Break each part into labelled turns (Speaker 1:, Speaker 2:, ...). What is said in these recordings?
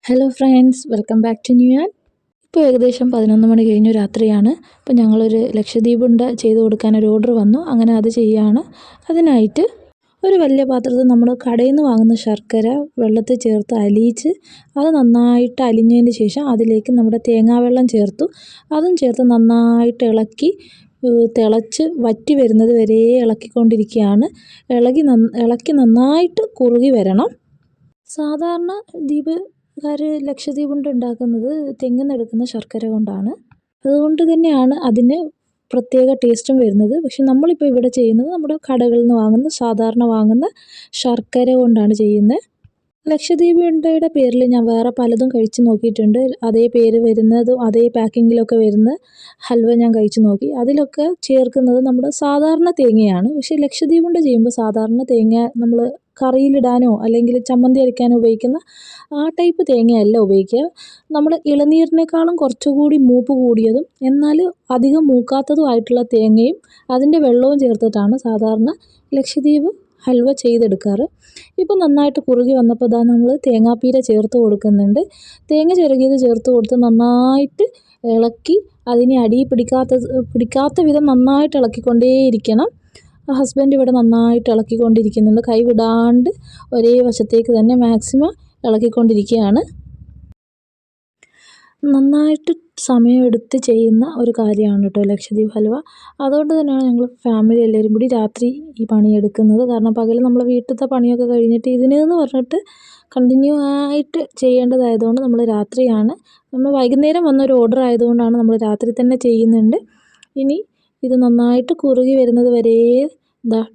Speaker 1: Hello friends, welcome back to new year. ഇപ്പോൾ ഏകദേശം 11 മണി കഴിഞ്ഞു, രാത്രിയാണ്. അപ്പോൾ ഞങ്ങളൊരു ലക്ഷദ്വീപ് ഉണ്ട ചെയ്ത് കൊടുക്കാനൊരു ഓർഡർ വന്നു. അങ്ങനെ അത് ചെയ്യുകയാണ്. അതിനായിട്ട് ഒരു വലിയ പാത്രത്തിൽ നമ്മൾ കടയിൽ നിന്ന് വാങ്ങുന്ന ശർക്കര വെള്ളത്തിൽ ചേർത്ത് അലിയിച്ച് അത് നന്നായിട്ട് അലിഞ്ഞതിന് ശേഷം അതിലേക്ക് നമ്മുടെ തേങ്ങാവെള്ളം ചേർത്തു. അതും ചേർത്ത് നന്നായിട്ട് ഇളക്കി തിളച്ച് വറ്റി വരുന്നത് വരെ ഇളക്കിക്കൊണ്ടിരിക്കുകയാണ്. ഇളക്കി നന്നായിട്ട് കുറുകി വരണം. സാധാരണ ലക്ഷദ്വീപ് ഉണ്ട ഉണ്ടാക്കുന്നത് തെങ്ങിൽ നിന്ന് എടുക്കുന്ന ശർക്കര കൊണ്ടാണ്. അതുകൊണ്ട് തന്നെയാണ് അതിന് പ്രത്യേക ടേസ്റ്റും വരുന്നത്. പക്ഷെ നമ്മളിപ്പോൾ ഇവിടെ ചെയ്യുന്നത് നമ്മുടെ കടകളിൽ നിന്ന് വാങ്ങുന്ന സാധാരണ വാങ്ങുന്ന ശർക്കര കൊണ്ടാണ് ചെയ്യുന്നത്. ലക്ഷദ്വീപ് ഉണ്ടയുടെ പേരിൽ ഞാൻ വേറെ പലതും കഴിച്ച് നോക്കിയിട്ടുണ്ട്. അതേ പേര് വരുന്നതും അതേ പാക്കിങ്ങിലൊക്കെ വരുന്ന ഹൽവ ഞാൻ കഴിച്ച് നോക്കി. അതിലൊക്കെ ചേർക്കുന്നത് നമ്മുടെ സാധാരണ തേങ്ങയാണ്. പക്ഷേ ലക്ഷദ്വീപ് ഉണ്ട ചെയ്യുമ്പോൾ സാധാരണ തേങ്ങ നമ്മൾ കറിയിലിടാനോ അല്ലെങ്കിൽ ചമ്മന്തി അരയ്ക്കാനോ ഉപയോഗിക്കുന്ന ആ ടൈപ്പ് തേങ്ങയല്ല ഉപയോഗിക്കുക. നമ്മൾ ഇളനീരിനേക്കാളും കുറച്ചുകൂടി മൂപ്പ് കൂടിയതും എന്നാൽ അധികം മൂക്കാത്തതുമായിട്ടുള്ള തേങ്ങയും അതിൻ്റെ വെള്ളവും ചേർത്തിട്ടാണ് സാധാരണ ലക്ഷദ്വീപ് ഹൽവ ചെയ്തെടുക്കാറ്. ഇപ്പോൾ നന്നായിട്ട് കുറുകി വന്നപ്പോൾ നമ്മൾ തേങ്ങാപ്പീര ചേർത്ത് കൊടുക്കുന്നുണ്ട്. തേങ്ങ ചിരകിയത് ചേർത്ത് കൊടുത്ത് നന്നായിട്ട് ഇളക്കി അതിനെ അടിയിൽ പിടിക്കാത്ത വിധം നന്നായിട്ട് ഇളക്കിക്കൊണ്ടേയിരിക്കണം. ഹസ്ബൻഡ് ഇവിടെ നന്നായിട്ട് ഇളക്കിക്കൊണ്ടിരിക്കുന്നുണ്ട്. കൈ വിടാണ്ട് ഒരേ വശത്തേക്ക് തന്നെ മാക്സിമം ഇളക്കിക്കൊണ്ടിരിക്കുകയാണ്. നന്നായിട്ട് സമയമെടുത്ത് ചെയ്യുന്ന ഒരു കാര്യമാണ് കേട്ടോ ലക്ഷദ്വീപ് ഹൽവ. അതുകൊണ്ട് തന്നെയാണ് ഞങ്ങൾ ഫാമിലി എല്ലാവരും കൂടി രാത്രി ഈ പണിയെടുക്കുന്നത്. കാരണം പകൽ നമ്മൾ വീട്ടിലത്തെ പണിയൊക്കെ കഴിഞ്ഞിട്ട് ഇതിനെന്ന് പറഞ്ഞിട്ട് കണ്ടിന്യൂ ആയിട്ട് ചെയ്യേണ്ടതായതുകൊണ്ട് നമ്മൾ രാത്രിയാണ്. നമ്മൾ വൈകുന്നേരം വന്നൊരു ഓർഡർ ആയതുകൊണ്ടാണ് നമ്മൾ രാത്രി തന്നെ ചെയ്യുന്നുണ്ട്. ഇനി ഇത് നന്നായിട്ട് കുറുകി വരുന്നത് വരെ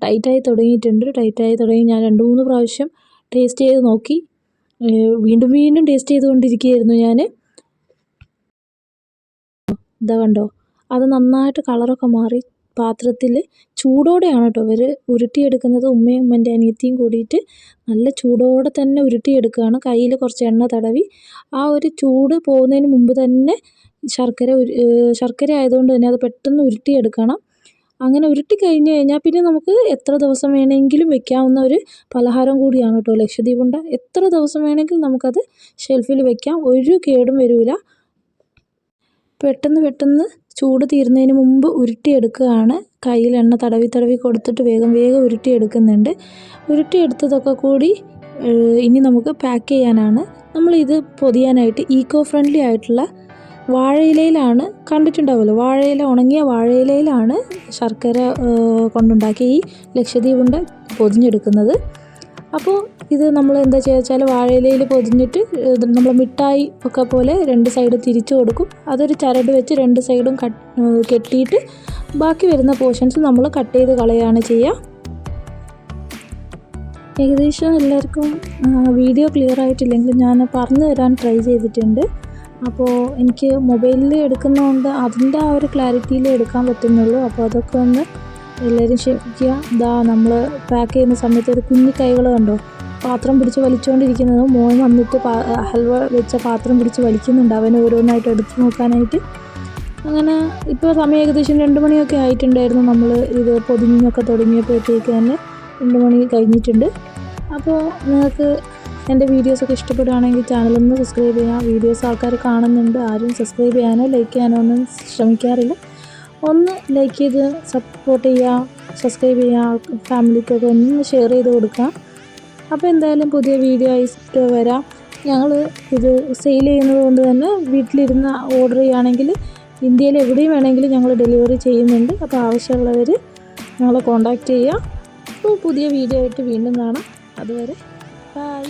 Speaker 1: ടൈറ്റായി തുടങ്ങി. ഞാൻ 2-3 പ്രാവശ്യം ടേസ്റ്റ് ചെയ്ത് നോക്കി. വീണ്ടും ടേസ്റ്റ് ചെയ്തുകൊണ്ടിരിക്കുകയായിരുന്നു ഞാൻ. കണ്ടോ, അത് നന്നായിട്ട് കളറൊക്കെ മാറി പാത്രത്തിൽ ചൂടോടെയാണ് കേട്ടോ ഇവർ ഉരുട്ടിയെടുക്കുന്നത്. ഉമ്മയും ഉമ്മൻ്റെ അനിയത്തിയും കൂടിയിട്ട് നല്ല ചൂടോടെ തന്നെ ഉരുട്ടിയെടുക്കുകയാണ്. കയ്യിൽ കുറച്ച് എണ്ണ തടവി ആ ഒരു ചൂട് പോകുന്നതിന് മുമ്പ് തന്നെ ശർക്കര ആയതുകൊണ്ട് തന്നെ അത് പെട്ടെന്ന് ഉരുട്ടിയെടുക്കണം. അങ്ങനെ ഉരുട്ടി കഴിഞ്ഞ് കഴിഞ്ഞാൽ പിന്നെ നമുക്ക് എത്ര ദിവസം വേണമെങ്കിലും വെക്കാവുന്ന ഒരു പലഹാരം കൂടിയാണ് കേട്ടോ ലക്ഷദ്വീപ് ഉണ്ട. എത്ര ദിവസം വേണമെങ്കിലും നമുക്കത് ഷെൽഫിൽ വെക്കാം, ഒരു കേടും വരില്ല. പെട്ടെന്ന് ചൂട് തീരുന്നതിന് മുമ്പ് ഉരുട്ടിയെടുക്കുകയാണ്. കയ്യിൽ എണ്ണ തടവി കൊടുത്തിട്ട് വേഗം ഉരുട്ടിയെടുക്കുന്നുണ്ട്. ഉരുട്ടിയെടുത്തതൊക്കെ കൂടി ഇനി നമുക്ക് പാക്ക് ചെയ്യാനാണ്. നമ്മളിത് പൊതിയാനായിട്ട് ഈക്കോ ഫ്രണ്ട്ലി ആയിട്ടുള്ള വാഴയിലയിലാണ്, കണ്ടിട്ടുണ്ടാവുമല്ലോ, ഉണങ്ങിയ വാഴയിലയിലാണ് ശർക്കര കൊണ്ടുണ്ടാക്കിയ ഈ ലക്ഷദ്വീപ് ഉണ്ട പൊതിഞ്ഞെടുക്കുന്നത്. അപ്പോൾ ഇത് നമ്മൾ എന്താ ചെയ്യുക വെച്ചാൽ വാഴയിലയിൽ പൊതിഞ്ഞിട്ട് നമ്മൾ മിഠായി ഒക്കെ പോലെ 2 സൈഡ് തിരിച്ചു കൊടുക്കും. അതൊരു ചരട് വെച്ച് 2 സൈഡും കെട്ടിയിട്ട് ബാക്കി വരുന്ന പോർഷൻസ് നമ്മൾ കട്ട് ചെയ്ത് കളയുകയാണ് ചെയ്യുക. ഏകദേശം എല്ലാവർക്കും വീഡിയോ ക്ലിയർ ആയിട്ടില്ലെങ്കിൽ ഞാൻ പറഞ്ഞു തരാൻ ട്രൈ ചെയ്തിട്ടുണ്ട്. അപ്പോൾ എനിക്ക് മൊബൈലിൽ എടുക്കുന്നതുകൊണ്ട് അതിൻ്റെ ആ ഒരു ക്ലാരിറ്റിയിൽ എടുക്കാൻ പറ്റുന്നുള്ളൂ. അപ്പോൾ അതൊക്കെ ഒന്ന് എല്ലാവരും ക്ഷമിക്കുക. നമ്മൾ പാക്ക് ചെയ്യുന്ന സമയത്ത് ഒരു കുഞ്ഞി കൈകൾ കണ്ടോ പാത്രം പിടിച്ച് വലിച്ചുകൊണ്ടിരിക്കുന്നത്. മോൻ വന്നിട്ട് ഹൽവ വെച്ച പാത്രം പിടിച്ച് വലിക്കുന്നുണ്ട്, അവൻ ഓരോന്നായിട്ട് എടുത്ത് നോക്കാനായിട്ട്. അങ്ങനെ ഇപ്പോൾ സമയം ഏകദേശം 2 മണിയൊക്കെ ആയിട്ടുണ്ടായിരുന്നു. നമ്മൾ ഇത് പൊതിഞ്ഞൊക്കെ തുടങ്ങിയപ്പോഴത്തേക്ക് തന്നെ 2 മണി കഴിഞ്ഞിട്ടുണ്ട്. അപ്പോൾ നിങ്ങൾക്ക് എൻ്റെ വീഡിയോസൊക്കെ ഇഷ്ടപ്പെടുകയാണെങ്കിൽ ചാനലൊന്ന് സബ്സ്ക്രൈബ് ചെയ്യാം. വീഡിയോസ് ആൾക്കാർ കാണുന്നുണ്ട്, ആരും സബ്സ്ക്രൈബ് ചെയ്യാനോ ലൈക്ക് ചെയ്യാനോ ഒന്നും ശ്രമിക്കാറില്ല. ഒന്ന് ലൈക്ക് ചെയ്ത് സപ്പോർട്ട് ചെയ്യുക, സബ്സ്ക്രൈബ് ചെയ്യുക, ഫാമിലിക്കൊക്കെ ഒന്ന് ഷെയർ ചെയ്ത് കൊടുക്കുക. അപ്പോൾ എന്തായാലും പുതിയ വീഡിയോ ആയിട്ട് വരാം. ഞങ്ങൾ ഇത് സെയിൽ ചെയ്യുന്നത് കൊണ്ട് തന്നെ വീട്ടിലിരുന്ന് ഓർഡർ ചെയ്യുകയാണെങ്കിൽ ഇന്ത്യയിൽ എവിടെയും വേണമെങ്കിലും ഞങ്ങൾ ഡെലിവറി ചെയ്യുന്നുണ്ട്. അപ്പോൾ ആവശ്യമുള്ളവർ ഞങ്ങളെ കോൺടാക്റ്റ് ചെയ്യുക. അപ്പോൾ പുതിയ വീഡിയോ ആയിട്ട് വീണ്ടും കാണാം. അതുവരെ ബൈ.